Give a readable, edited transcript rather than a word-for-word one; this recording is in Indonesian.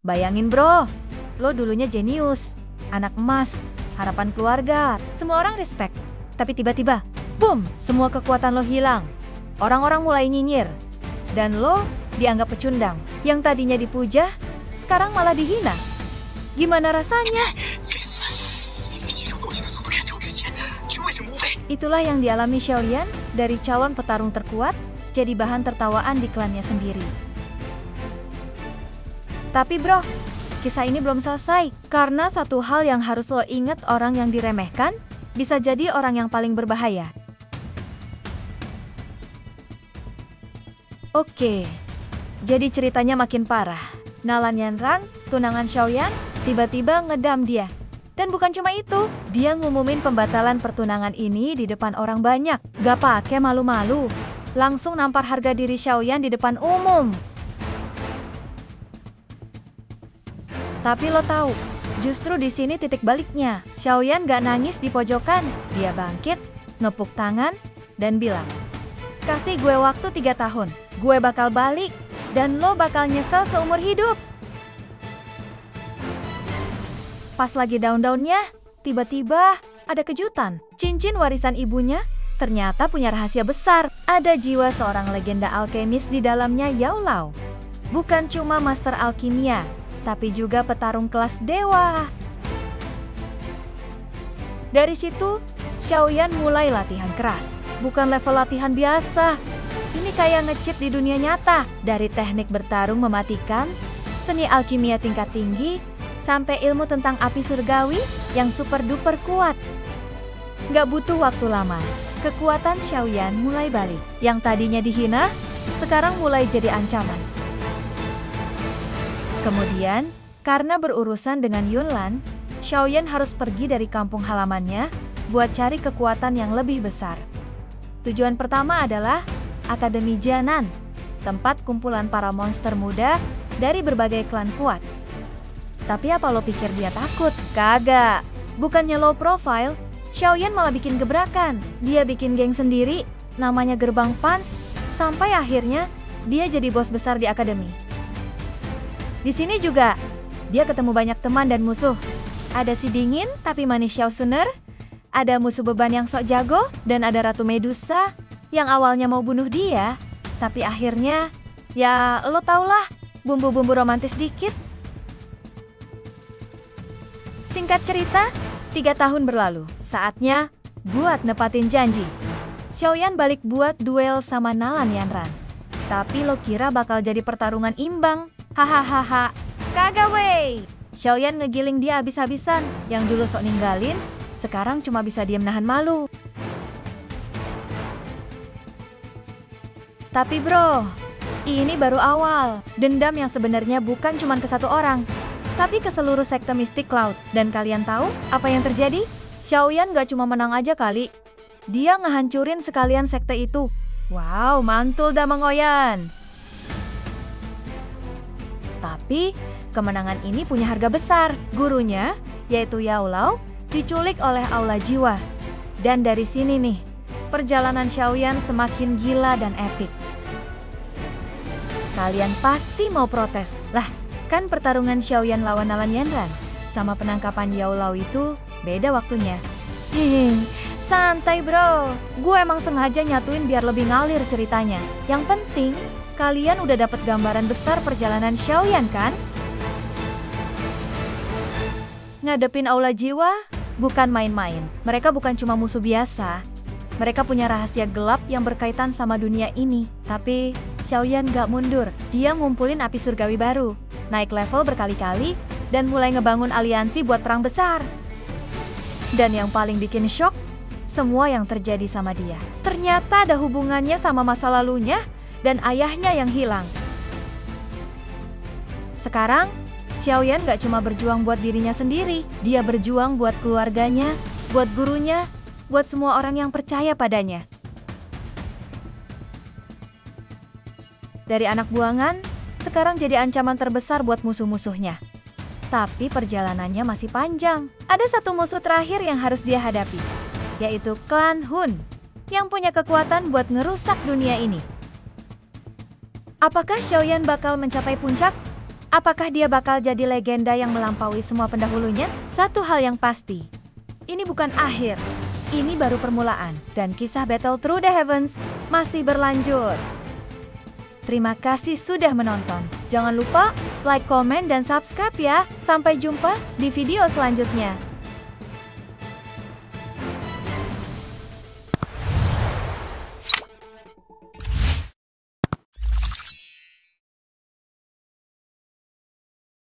Bayangin bro, lo dulunya jenius, anak emas, harapan keluarga, semua orang respect. Tapi tiba-tiba, boom, semua kekuatan lo hilang. Orang-orang mulai nyinyir. Dan lo dianggap pecundang. Yang tadinya dipuja, sekarang malah dihina. Gimana rasanya? Itulah yang dialami Xiaoyan dari calon petarung terkuat, jadi bahan tertawaan di klannya sendiri. Tapi bro, kisah ini belum selesai. Karena satu hal yang harus lo ingat, orang yang diremehkan bisa jadi orang yang paling berbahaya. Oke, jadi ceritanya makin parah. Nalan Yanran, tunangan Xiaoyan, tiba-tiba ngedam dia. Dan bukan cuma itu, dia ngumumin pembatalan pertunangan ini di depan orang banyak. Gak pakai malu-malu, langsung nampar harga diri Xiaoyan di depan umum. Tapi lo tahu, justru di sini titik baliknya. Xiaoyan gak nangis di pojokan, dia bangkit, ngepuk tangan, dan bilang, "Kasih gue waktu 3 tahun, gue bakal balik, dan lo bakal nyesel seumur hidup." Pas lagi daun-daunnya, tiba-tiba ada kejutan. Cincin warisan ibunya ternyata punya rahasia besar. Ada jiwa seorang legenda alkemis di dalamnya, Yao Lao. Bukan cuma master alkimia, tapi juga petarung kelas dewa. Dari situ, Xiaoyan mulai latihan keras. Bukan level latihan biasa. Ini kayak nge-cheat di dunia nyata. Dari teknik bertarung mematikan, seni alkimia tingkat tinggi, sampai ilmu tentang api surgawi yang super duper kuat. Gak butuh waktu lama, kekuatan Xiaoyan mulai balik. Yang tadinya dihina, sekarang mulai jadi ancaman. Kemudian, karena berurusan dengan Yunlan, Xiaoyan harus pergi dari kampung halamannya buat cari kekuatan yang lebih besar. Tujuan pertama adalah Akademi Jianan, tempat kumpulan para monster muda dari berbagai klan kuat. Tapi apa lo pikir dia takut? Kagak. Bukannya low profile, Xiaoyan malah bikin gebrakan. Dia bikin geng sendiri, namanya Gerbang Pans, sampai akhirnya dia jadi bos besar di akademi. Di sini juga, dia ketemu banyak teman dan musuh. Ada si dingin tapi manis Xiao Suner, ada musuh beban yang sok jago, dan ada Ratu Medusa yang awalnya mau bunuh dia, tapi akhirnya, ya lo tau lah, bumbu-bumbu romantis dikit. Singkat cerita, 3 tahun berlalu. Saatnya buat nepatin janji. Xiaoyan balik buat duel sama Nalan Yanran. Tapi lo kira bakal jadi pertarungan imbang? Hahaha, kagak wey. Xiaoyan ngegiling dia habis-habisan. Yang dulu sok ninggalin, sekarang cuma bisa diem nahan malu. Tapi bro, ini baru awal. Dendam yang sebenarnya bukan cuma ke satu orang, tapi ke seluruh sekte mistik Cloud. Dan kalian tahu apa yang terjadi? Xiaoyan gak cuma menang aja kali. Dia ngehancurin sekalian sekte itu. Wow, mantul dah Mang Oyan. Tapi, kemenangan ini punya harga besar. Gurunya, yaitu Yao Lao, diculik oleh Aula Jiwa. Dan dari sini nih, perjalanan Xiaoyan semakin gila dan epik. Kalian pasti mau protes. Lah, kan pertarungan Xiaoyan lawan Nalan Yanran sama penangkapan Yao Lao itu beda waktunya. Santai bro, gue emang sengaja nyatuin biar lebih ngalir ceritanya. Yang penting, kalian udah dapet gambaran besar perjalanan Xiaoyan kan? Ngadepin Aula Jiwa bukan main-main. Mereka bukan cuma musuh biasa. Mereka punya rahasia gelap yang berkaitan sama dunia ini. Tapi Xiaoyan gak mundur. Dia ngumpulin api surgawi baru, naik level berkali-kali, dan mulai ngebangun aliansi buat perang besar. Dan yang paling bikin shock, semua yang terjadi sama dia ternyata ada hubungannya sama masa lalunya dan ayahnya yang hilang. Sekarang, Xiaoyan gak cuma berjuang buat dirinya sendiri, dia berjuang buat keluarganya, buat gurunya, buat semua orang yang percaya padanya. Dari anak buangan, sekarang jadi ancaman terbesar buat musuh-musuhnya. Tapi perjalanannya masih panjang. Ada satu musuh terakhir yang harus dia hadapi, yaitu klan Hun, yang punya kekuatan buat ngerusak dunia ini. Apakah Xiaoyan bakal mencapai puncak? Apakah dia bakal jadi legenda yang melampaui semua pendahulunya? Satu hal yang pasti, ini bukan akhir. Ini baru permulaan, dan kisah Battle Through the Heavens masih berlanjut. Terima kasih sudah menonton. Jangan lupa like, komen, dan subscribe ya. Sampai jumpa di video selanjutnya.